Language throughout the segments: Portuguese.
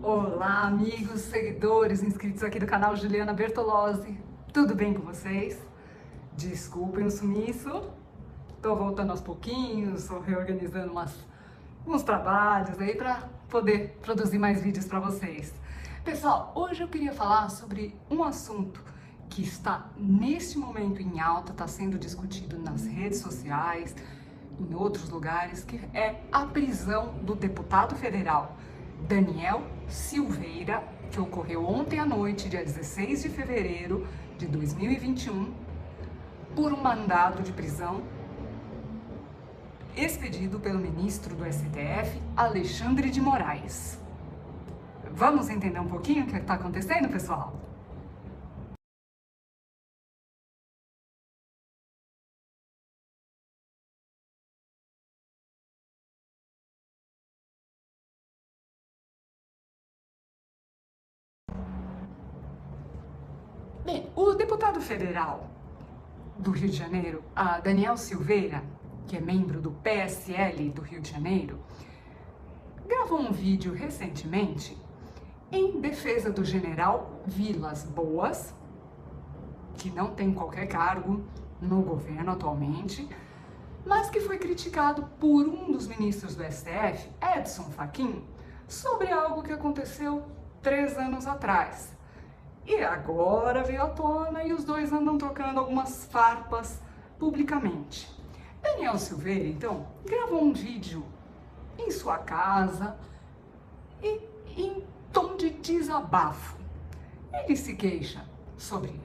Olá, amigos, seguidores, inscritos aqui do canal Juliana Bertolozzi. Tudo bem com vocês? Desculpem o sumiço. Tô voltando aos pouquinhos, tô reorganizando uns trabalhos aí para poder produzir mais vídeos para vocês. Pessoal, hoje eu queria falar sobre um assunto que está neste momento em alta, está sendo discutido nas redes sociais, em outros lugares, que é a prisão do deputado federal Daniel Silveira, que ocorreu ontem à noite, dia 16 de fevereiro de 2021, por um mandado de prisão expedido pelo ministro do STF, Alexandre de Moraes. Vamos entender um pouquinho o que está acontecendo, pessoal? Bem, o deputado federal do Rio de Janeiro, Daniel Silveira, que é membro do PSL do Rio de Janeiro, gravou um vídeo recentemente em defesa do general Vilas Boas, que não tem qualquer cargo no governo atualmente, mas que foi criticado por um dos ministros do STF, Edson Fachin, sobre algo que aconteceu 3 anos atrás. E agora veio à tona e os dois andam trocando algumas farpas publicamente. Daniel Silveira, então, gravou um vídeo em sua casa e em tom de desabafo. Ele se queixa sobre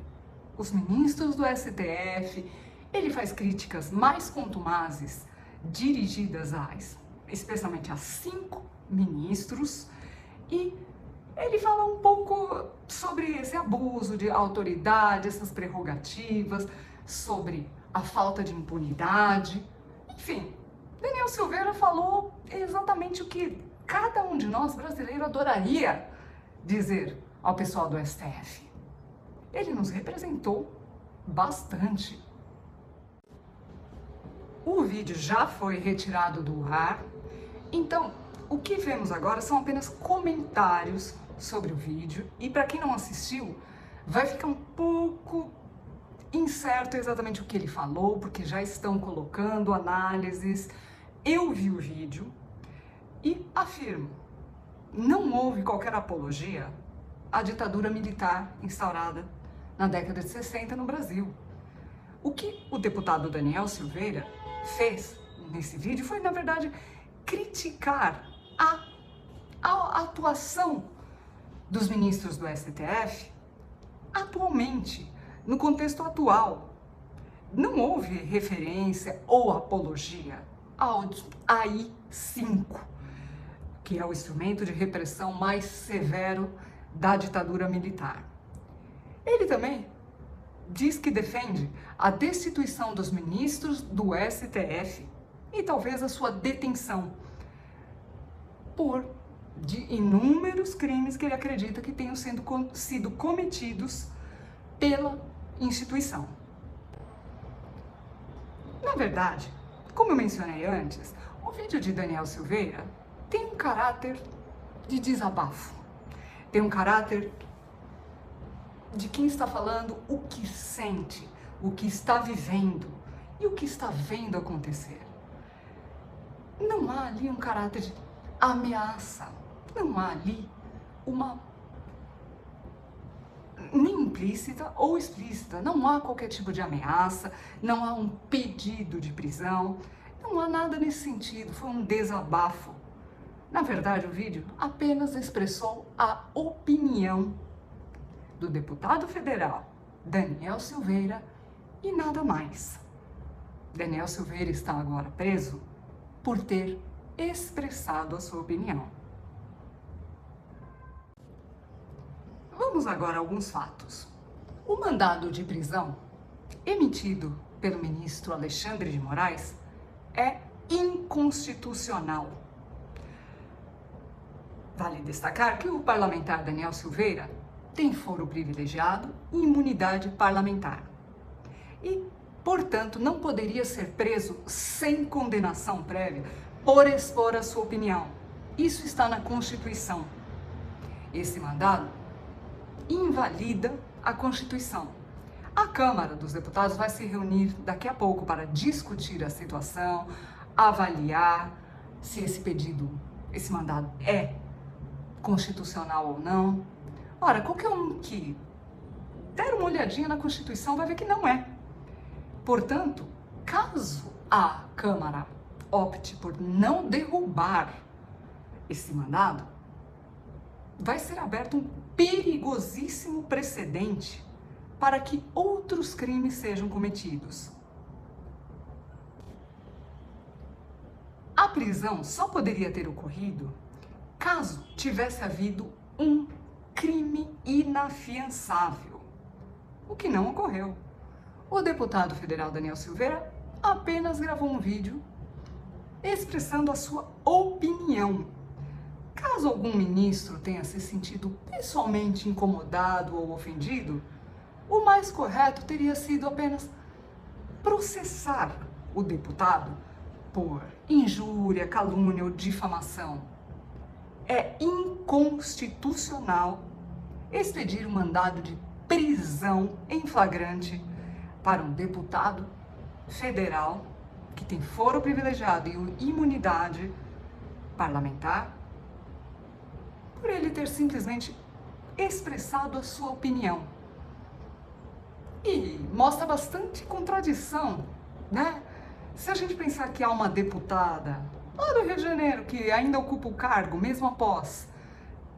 os ministros do STF, ele faz críticas mais contumazes dirigidas especialmente a 5 ministros e ele fala um pouco sobre esse abuso de autoridade, essas prerrogativas, sobre a falta de impunidade. Enfim, Daniel Silveira falou exatamente o que cada um de nós brasileiros adoraria dizer ao pessoal do STF. Ele nos representou bastante. O vídeo já foi retirado do ar, então o que vemos agora são apenas comentários sobre o vídeo e para quem não assistiu, vai ficar um pouco incerto exatamente o que ele falou, porque já estão colocando análises. Eu vi o vídeo e afirmo, não houve qualquer apologia à ditadura militar instaurada na década de 60 no Brasil. O que o deputado Daniel Silveira fez nesse vídeo foi, na verdade, criticar a atuação dos ministros do STF atualmente, no contexto atual. Não houve referência ou apologia ao AI-5, que é o instrumento de repressão mais severo da ditadura militar. Ele também diz que defende a destituição dos ministros do STF e talvez a sua detenção de inúmeros crimes que ele acredita que tenham sido cometidos pela instituição. Na verdade, como eu mencionei antes, o vídeo de Daniel Silveira tem um caráter de desabafo, tem um caráter de quem está falando o que sente, o que está vivendo e o que está vendo acontecer. Não há ali um caráter de ameaça, não há ali nem implícita ou explícita, não há qualquer tipo de ameaça, não há um pedido de prisão, não há nada nesse sentido, foi um desabafo. Na verdade, o vídeo apenas expressou a opinião do deputado federal Daniel Silveira e nada mais. Daniel Silveira está agora preso por ter expressado a sua opinião. Vamos agora a alguns fatos. O mandado de prisão emitido pelo ministro Alexandre de Moraes é inconstitucional. Vale destacar que o parlamentar Daniel Silveira tem foro privilegiado e imunidade parlamentar. E, portanto, não poderia ser preso sem condenação prévia por expor a sua opinião. Isso está na Constituição. Esse mandado invalida a Constituição. A Câmara dos Deputados vai se reunir daqui a pouco para discutir a situação, avaliar se esse mandado é constitucional ou não. Ora, qualquer um que der uma olhadinha na Constituição vai ver que não é. Portanto, caso a Câmara opte por não derrubar esse mandado, vai ser aberto um perigosíssimo precedente para que outros crimes sejam cometidos. A prisão só poderia ter ocorrido caso tivesse havido um crime inafiançável, o que não ocorreu. O deputado federal Daniel Silveira apenas gravou um vídeo expressando a sua opinião. Caso algum ministro tenha se sentido pessoalmente incomodado ou ofendido, o mais correto teria sido apenas processar o deputado por injúria, calúnia ou difamação. É inconstitucional expedir um mandado de prisão em flagrante para um deputado federal que tem foro privilegiado e imunidade parlamentar, por ele ter simplesmente expressado a sua opinião. E mostra bastante contradição, né? Se a gente pensar que há uma deputada lá do Rio de Janeiro que ainda ocupa o cargo, mesmo após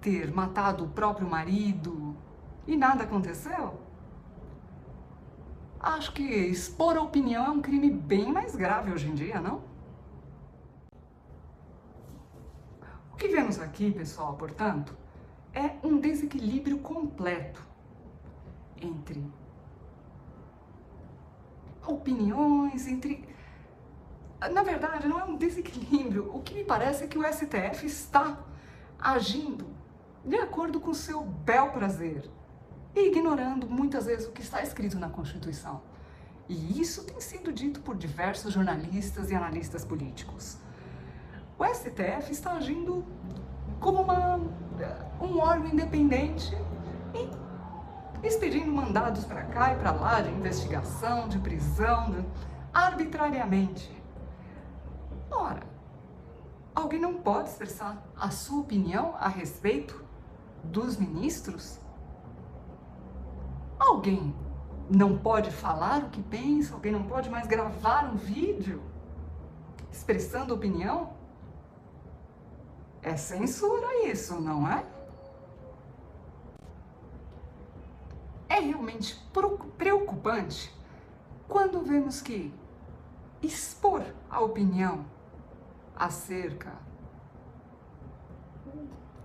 ter matado o próprio marido e nada aconteceu, acho que expor a opinião é um crime bem mais grave hoje em dia, não? O que vemos aqui, pessoal, portanto, é um desequilíbrio completo entre opiniões, Na verdade, não é um desequilíbrio. O que me parece é que o STF está agindo de acordo com o seu bel prazer e ignorando muitas vezes o que está escrito na Constituição. E isso tem sido dito por diversos jornalistas e analistas políticos. O STF está agindo como um órgão independente e expedindo mandados para cá e para lá de investigação, de prisão, arbitrariamente. Ora, alguém não pode expressar a sua opinião a respeito dos ministros? Alguém não pode falar o que pensa? Alguém não pode mais gravar um vídeo expressando opinião? É censura isso, não é? É realmente preocupante quando vemos que expor a opinião acerca,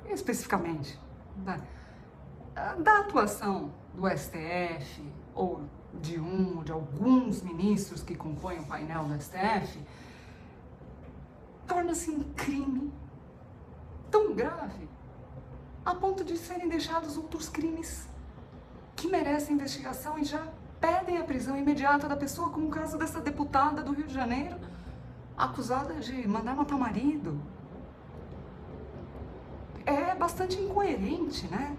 especificamente, da atuação do STF ou de alguns ministros que compõem o painel do STF, torna-se um crime tão grave a ponto de serem deixados outros crimes que merecem investigação e já pedem a prisão imediata da pessoa, como o caso dessa deputada do Rio de Janeiro, acusada de mandar matar o marido. É bastante incoerente, né?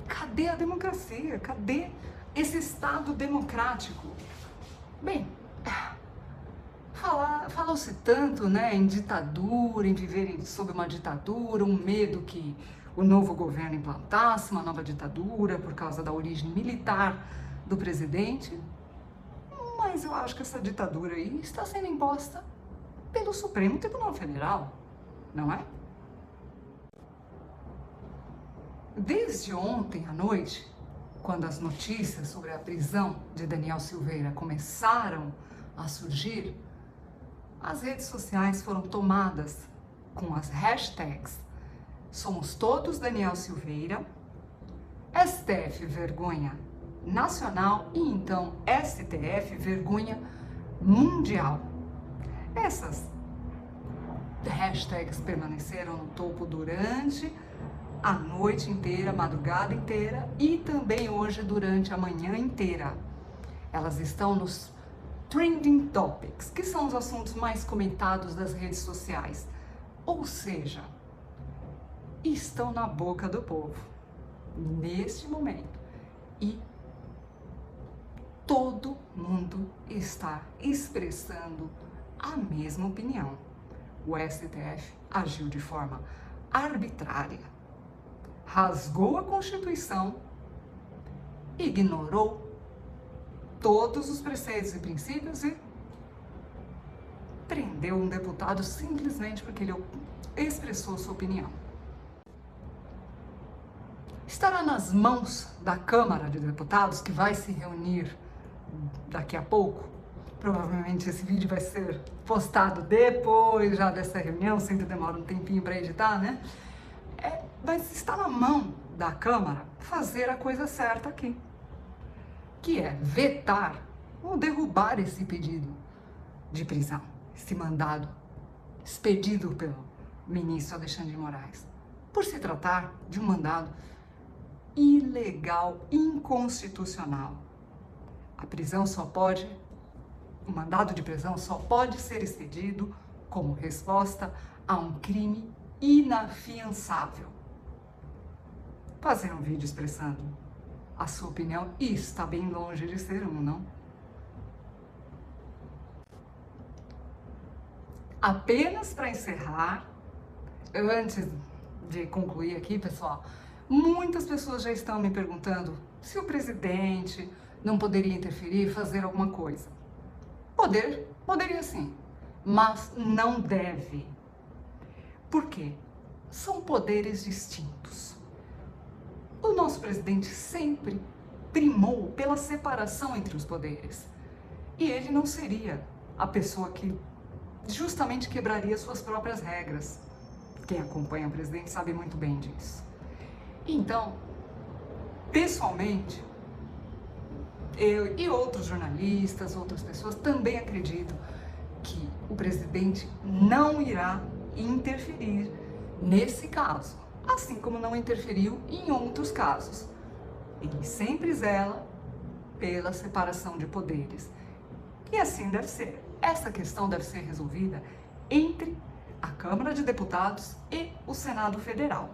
Cadê a democracia? Cadê esse Estado democrático? Bem, falou-se tanto, né, em ditadura, em viver sob uma ditadura, um medo que o novo governo implantasse uma nova ditadura por causa da origem militar do presidente. Mas eu acho que essa ditadura aí está sendo imposta pelo Supremo Tribunal Federal, não é? Desde ontem à noite, quando as notícias sobre a prisão de Daniel Silveira começaram a surgir, as redes sociais foram tomadas com as hashtags Somos Todos Daniel Silveira, STF Vergonha Nacional e então STF Vergonha Mundial. Essas hashtags permaneceram no topo durante a noite inteira, a madrugada inteira e também hoje durante a manhã inteira. Elas estão nos Trending Topics, que são os assuntos mais comentados das redes sociais. Ou seja, estão na boca do povo, neste momento. E todo mundo está expressando a mesma opinião. O STF agiu de forma arbitrária, rasgou a Constituição, ignorou todos os preceitos e princípios e prendeu um deputado simplesmente porque ele expressou sua opinião. Estará nas mãos da Câmara de Deputados, que vai se reunir daqui a pouco. Provavelmente esse vídeo vai ser postado depois já dessa reunião, sempre demora um tempinho para editar, né? Mas está na mão da Câmara fazer a coisa certa aqui, que é vetar ou derrubar esse pedido de prisão, esse mandado expedido pelo ministro Alexandre de Moraes, por se tratar de um mandado ilegal, inconstitucional. O mandado de prisão só pode ser expedido como resposta a um crime inafiançável. Fazer um vídeo expressando a sua opinião está bem longe de ser não? Apenas para encerrar, antes de concluir aqui, pessoal, muitas pessoas já estão me perguntando se o presidente não poderia interferir e fazer alguma coisa. Poderia sim, mas não deve. Por quê? São poderes distintos. O nosso presidente sempre primou pela separação entre os poderes. E ele não seria a pessoa que justamente quebraria suas próprias regras. Quem acompanha o presidente sabe muito bem disso. Então, pessoalmente, eu e outros jornalistas, outras pessoas também acreditam que o presidente não irá interferir nesse caso, assim como não interferiu em outros casos. Ele sempre zela pela separação de poderes. E assim deve ser. Essa questão deve ser resolvida entre a Câmara de Deputados e o Senado Federal.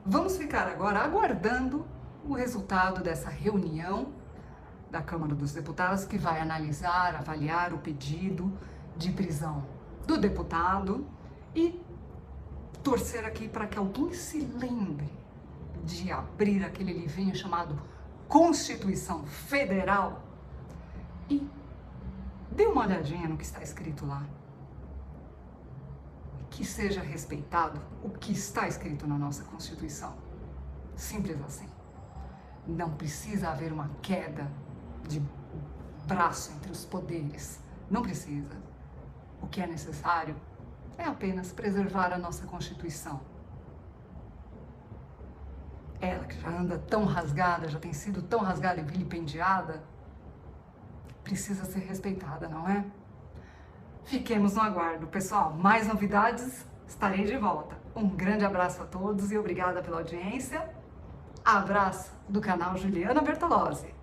Vamos ficar agora aguardando o resultado dessa reunião da Câmara dos Deputados, que vai analisar, avaliar o pedido de prisão do deputado e torcer aqui para que alguém se lembre de abrir aquele livrinho chamado Constituição Federal e dê uma olhadinha no que está escrito lá. Que seja respeitado o que está escrito na nossa Constituição. Simples assim. Não precisa haver uma queda de braço entre os poderes. Não precisa. O que é necessário é apenas preservar a nossa Constituição. Ela que já anda tão rasgada, já tem sido tão rasgada e vilipendiada, precisa ser respeitada, não é? Fiquemos no aguardo. Pessoal, mais novidades, estarei de volta. Um grande abraço a todos e obrigada pela audiência. Abraço do canal Juliana Bertolozzi.